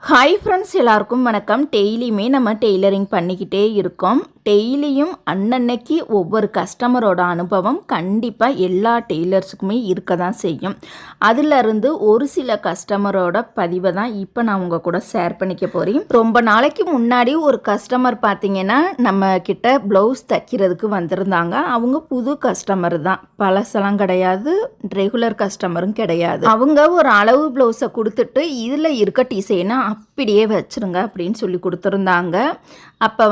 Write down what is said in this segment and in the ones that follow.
Hi friends, எல்லாருக்கும் வணக்கம். டெய்லியுமே நம்ம டெய்லரிங் பண்ணிக்கிட்டே இருக்கோம். டெய்லியும் அன்னன்னைக்கு ஒவ்வொரு கஸ்டமரோட அனுபவம் கண்டிப்பாக எல்லா டெய்லர்ஸுக்குமே இருக்க தான் செய்யும். அதிலிருந்து ஒரு சில கஸ்டமரோட பதிவை தான் இப்போ நான் உங்கள் கூட ஷேர் பண்ணிக்க போகிறேன். ரொம்ப நாளைக்கு முன்னாடி ஒரு கஸ்டமர் பார்த்தீங்கன்னா நம்ம கிட்ட ப்ளவுஸ் தைக்கிறதுக்கு வந்திருந்தாங்க. அவங்க புது கஸ்டமர் தான், பழசெல்லாம் கிடையாது, ரெகுலர் கஸ்டமரும் கிடையாது. அவங்க ஒரு அளவு ப்ளவுஸை கொடுத்துட்டு இதில் இருக்க டிசைனை அப்படியே வச்சுருங்க அப்படின்னு சொல்லி கொடுத்துருந்தாங்க. அப்போ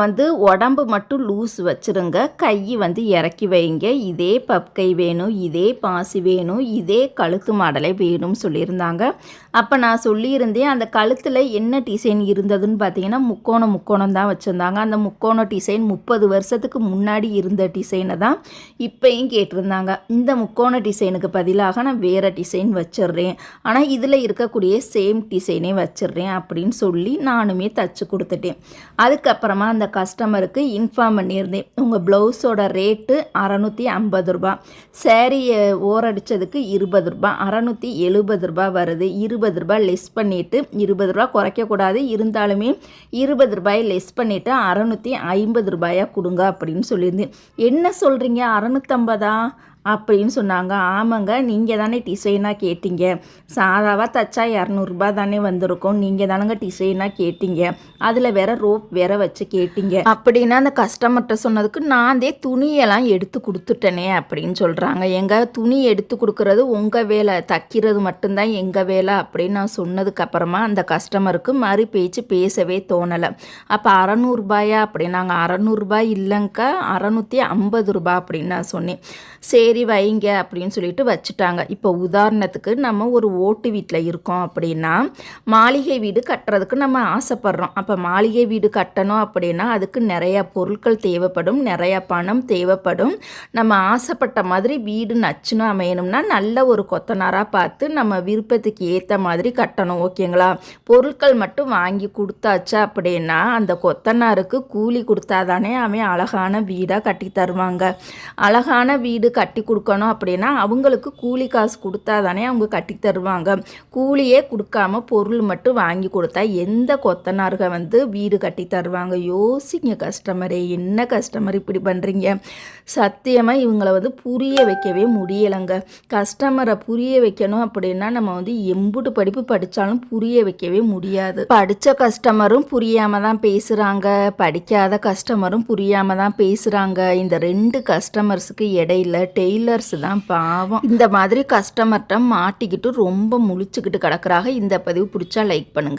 உடம்பு மட்டும் லூஸ் வச்சுருங்க, கை இறக்கி வைங்க, இதே பப் கை வேணும், இதே பாசி வேணும், இதே கழுத்து மாடலே வேணும்னு சொல்லியிருந்தாங்க. அப்போ நான் சொல்லியிருந்தேன் அந்த கழுத்தில் என்ன டிசைன் இருந்ததுன்னு பார்த்தீங்கன்னா முக்கோணம் தான் வச்சுருந்தாங்க. அந்த முக்கோண டிசைன் 30 வருஷத்துக்கு முன்னாடி இருந்த டிசைனை தான் இப்போயும் கேட்டிருந்தாங்க. இந்த முக்கோண டிசைனுக்கு பதிலாக நான் வேறு டிசைன் வச்சிடுறேன், ஆனால் இதில் இருக்கக்கூடிய சேம் டிசைனே வச்சிடுறேன் அப்படின்னு சொல்லி நானுமே தச்சு கொடுத்துட்டேன். அதுக்கப்புறமா அந்த கஸ்டமருக்கு இன்ஃபார்ம் பண்ணியிருந்தேன், உங்கள் ப்ளவுஸோட ரேட்டு 650 ரூபா, சேரீயை ஓரடித்ததுக்கு 20 ரூபா, 670 ரூபா வருது, 20 ரூபா லெஸ் பண்ணிவிட்டு, 20 ரூபா குறைக்கக்கூடாது, இருந்தாலுமே 20 ரூபாயை லெஸ் பண்ணிவிட்டு 650 ரூபாயாக கொடுங்க அப்படின்னு சொல்லியிருந்தேன். என்ன சொல்கிறீங்க 650 அப்படின்னு சொன்னாங்க. ஆமாங்க, நீங்கள் தானே டிசைனாக கேட்டீங்க, சாதாவாக தைச்சா 200 தானே வந்திருக்கும், நீங்கள் தானங்க டிசைனாக கேட்டீங்க, அதில் வேற ரோப் வேற வச்சு கேட்டீங்க அப்படின்னா அந்த கஸ்டமர்கிட்ட சொன்னதுக்கு நான் துணியெல்லாம் எடுத்து கொடுத்துட்டேனே அப்படின்னு சொல்கிறாங்க. எங்கள் துணி எடுத்து கொடுக்குறது உங்கள் வேலை, தைக்கிறது மட்டும்தான் எங்கள் வேலை அப்படின்னு நான் சொன்னதுக்கப்புறமா அந்த கஸ்டமருக்கு மறு பேச்சு பேசவே தோணலை. அப்போ 600 ரூபாயா அப்படின்னாங்க. 600 ரூபாய் இல்லைங்க்கா, 650 ரூபா அப்படின்னு நான் சொன்னேன். சரி வைங்க அப்படின்னு சொல்லிட்டு வச்சுட்டாங்க. இப்போ உதாரணத்துக்கு நம்ம ஒரு ஓட்டு வீட்டில் இருக்கோம் அப்படின்னா மாளிகை வீடு கட்டுறதுக்கு நம்ம ஆசைப்படுறோம். அப்போ மாளிகை வீடு கட்டணும் அப்படின்னா அதுக்கு நிறையா பொருட்கள் தேவைப்படும், நிறையா பணம் தேவைப்படும். நம்ம ஆசைப்பட்ட மாதிரி வீடு நச்சுன்னு அமையணும்னா நல்ல ஒரு கொத்தனாராக பார்த்து நம்ம விருப்பத்துக்கு ஏற்ற மாதிரி கட்டணும், ஓகேங்களா? பொருட்கள் மட்டும் வாங்கி கொடுத்தாச்சா அப்படின்னா அந்த கொத்தனாருக்கு கூலி கொடுத்தாதானே அவன் அழகான வீடாக கட்டி தருவாங்க. அழகான வீடு கட்டி கொடுக்கணும் அப்படின்னா அவங்களுக்கு கூலி காசு கொடுத்தா தானே அவங்க கட்டி தருவாங்க. கூலியே கொடுக்காம பொருள் மட்டும் வாங்கி கொடுத்தா எந்த கொத்தனார்கள் வீடு கட்டி தருவாங்க? யோசிங்க கஸ்டமரே, என்ன கஸ்டமர் இப்படி பண்ணுறீங்க? சத்தியமாக இவங்களை புரிய வைக்கவே முடியலைங்க. கஸ்டமரை புரிய வைக்கணும் அப்படின்னா நம்ம எம்புட்டு படிப்பு படித்தாலும் புரிய வைக்கவே முடியாது. படித்த கஸ்டமரும் புரியாமல் தான் பேசுகிறாங்க, படிக்காத கஸ்டமரும் புரியாமல் தான் பேசுகிறாங்க. இந்த 2 கஸ்டமர்ஸுக்கு இடையில டெய்லர்ஸ் தான் பாவம் இந்த மாதிரி கஸ்டமர்கிட்ட மாட்டிக்கிட்டு ரொம்ப முழிச்சுக்கிட்டு கிடக்குறாங்க. இந்த பதிவு பிடிச்சா லைக் பண்ணுங்கள்.